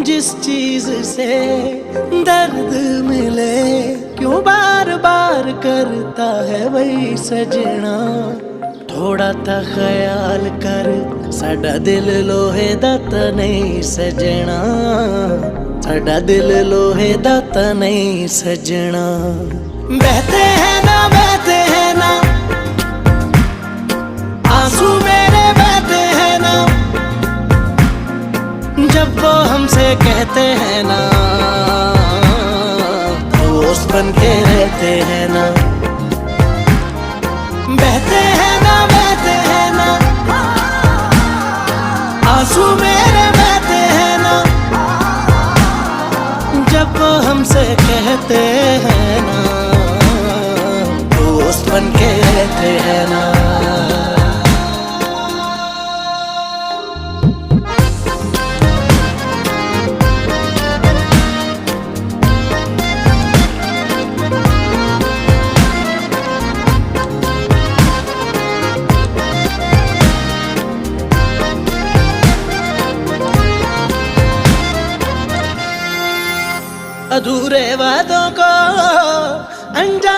जिस चीज से दर्द मिले, क्यों बार बार करता है वही सजना। थोड़ा ता ख्याल कर, साडा दिल लोहे दा ता नहीं सजना, साडा दिल लोहे दा ता नहीं सजना। बहते हैं ना आंसू मेरे बहते हैं ना, जब वो हमसे कहते हैं ना, दोस्त बन के रहते हैं ना। बहते हैं ना आंसू मेरे बहते हैं ना, जब वो हमसे कहते हैं ना, दोस्त बन के रहते हैं ना। अधूरे वादों को अंजाम